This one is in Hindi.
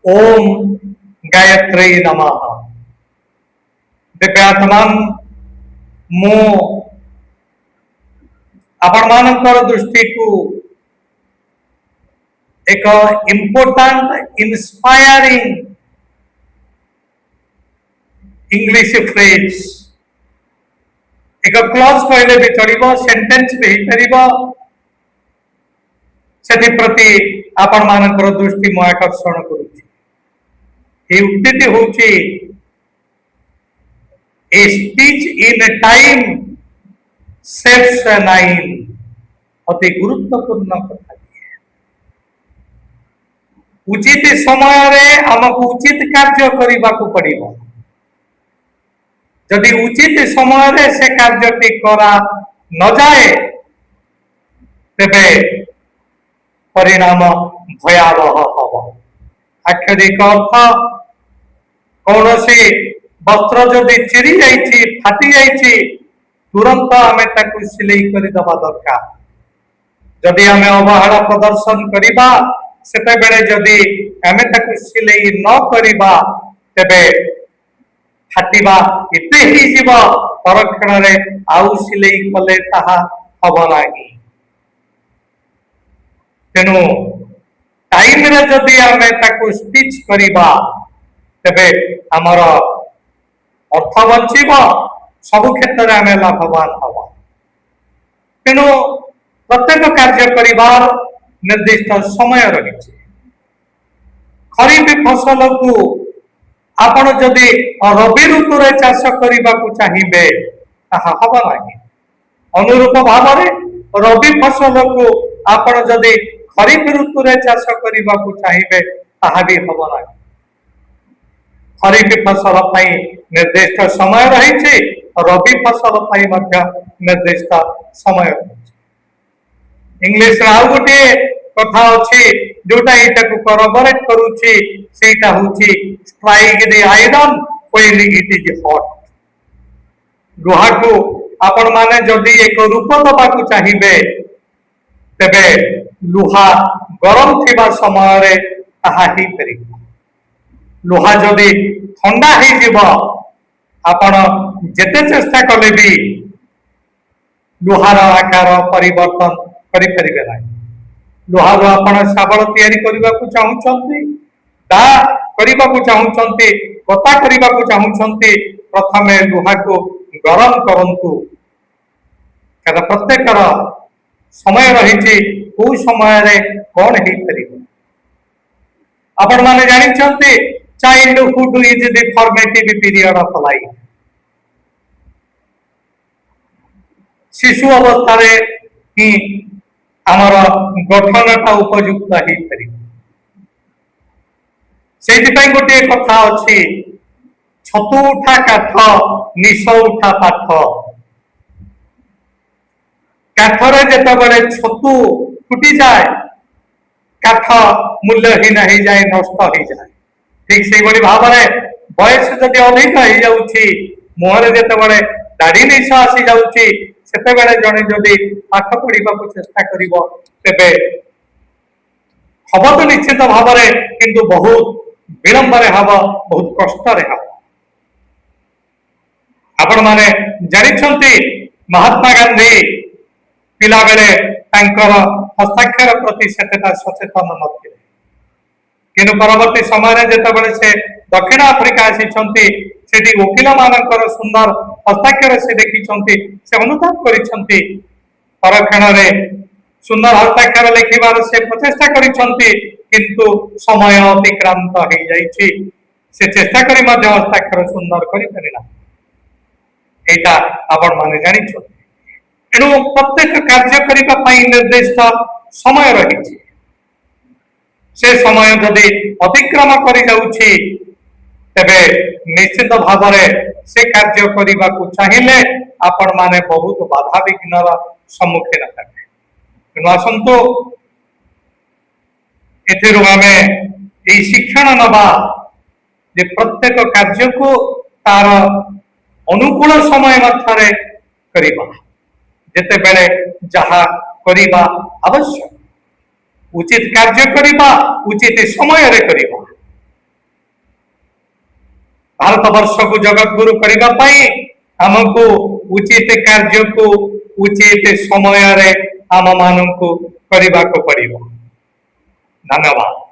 ओम गायत्री नमः। दिव्यात्मान मु आपण मानकर दृष्टि को एक इम्पोर्टेंट इंस्पायरिंग इंग्लिश फ्रेज एक क्लॉज कहले भी चलो सेंटेंस भी से प्रति आपण मानकर दृष्टि मु आकर्षण करुच्ची। उक्ति हूँ a speech in time saves nine अति गुरुत्वपूर्ण कथा। उचित समय रे हमको उचित कार्य करने को पड़िबो। जदि उचित समय रे से कार्यटी करा न जाए तेबे परिणाम भयावह हम। आक्षरिक अर्थ कौन सी वस्त्र जदि चिरी जाइछि फाटी जाइछि तुरंत आमे ताकु सिलाई करि दबा दरकार। जदि आमे अवहेला प्रदर्शन करिबा सेते बेले जदि आमे ताकु सिलाई न करिबा तेबे फाटिबा एते ही जीव परक्षण रे आउ सिलाई कले ताहा हबो नाही। तेनु टाइम रे जदि आमे ताकु स्पीच करिबा तेबे हमर अर्थ बचिब सब क्षेत्र में आम लाभवान हवा। तेणु प्रत्येक कार्य करिबार निर्दिष्ट समय रही। खरीफ फसल को आपण जदि रबी ऋतु रे चाष करने को चाहिए हम ना। अनुरूप भाव में रबी फसल को आपण जदि खरीफ ऋतु रे चाष करने को चाहिए ताहा भी हम ना। खरीफ फसल निर्दिष्ट समय रही, रबी फसल निर्दिष्ट समय रही। इंग्लिश आउ गोटे कथा अच्छी जोटा यहाँ करबरेट करुच्ची सेटा होची strike the iron when it is hot. लुहा को आपण माने जदि एक रूप दबा को चाहिए तेबे लुहा गरम थिबा समय रे ताहा ही परिबो। लुहा जदि ठंडा आपण जेते चेष्टा कले भी लुहार आकार परिवर्तन करि परिबे नाही। लुहार आपण शाबल तैयारी करबा को चाहुचंती, दा करबा को चाहुचंती, कता करबा को चाहुचंती, प्रथमे लुहा को गरम करंतु। कारण प्रत्येकर समय रही को समय रे कोन हे परिबो। आपण माने जानिचंती childhood is the formative period of life. शिशु अवस्था रे ही आमर गठनटा उपयुक्त ही परि। सेति गोटे कथा अछि छतु उठा काठ निश उठा पाठ। काठरे जेतबेले छतु फुटी जाए काठ मूल्यहीन हो जाए, नष्ट हो जाए। ठीक से भाव में बयस जदि अधिक हो जाउछि मुहरे जेतेबेले दाढ़ी निश आसी जाउछि सेतेबेले जने जदि पाठ पढ़ा को चेष्टा करिवो तेबे हब तो निश्चित भाव में, किंतु बहुत विलंब रे हब, बहुत कष्ट रे हब। आपण माने जानिछंती महात्मा गांधी पिला बेले तांकर हस्ताक्षर प्रति सेतेटा सचेतन नथिले, किंतु परवर्ती समय जेतेबेले से दक्षिण आफ्रिका आसी सेठी वकील मानकर सुंदर हस्ताक्षर से देखी से अनुताप करिसंती परक्षण रे सुंदर हस्ताक्षर लिखिबार से प्रचेष्टा करिसंती, किंतु समय अतिक्रांत हो जाइछि। से चेष्टा करी मध्य हस्ताक्षर सुंदर करि परिना। एटा आपण माने जानिछो। एनु प्रत्येक कार्य करिबा पई निर्दिष्ट समय रहिछि। से समय जदि अतिक्रम करि जाउछि तेबे निश्चित भाव में से कार्य करने को चाहिए आपण माने बहुत बाधा विघ्नर सम्मुखीन हेबे। तेणु आसंतु एथिरु आमे एई शिक्षण नबा जे प्रत्येक कार्य को तार अनुकूल समय मध्यरे करिबा। जेते बेले जहा करिबा आवश्यक, उचित कार्य करिबा उचित समय रे करिबा। भारत वर्ष को जगत गुरु करने आमको उचित कार्य को उचित समय आम मान को करने को पड़ो। धन्यवाद।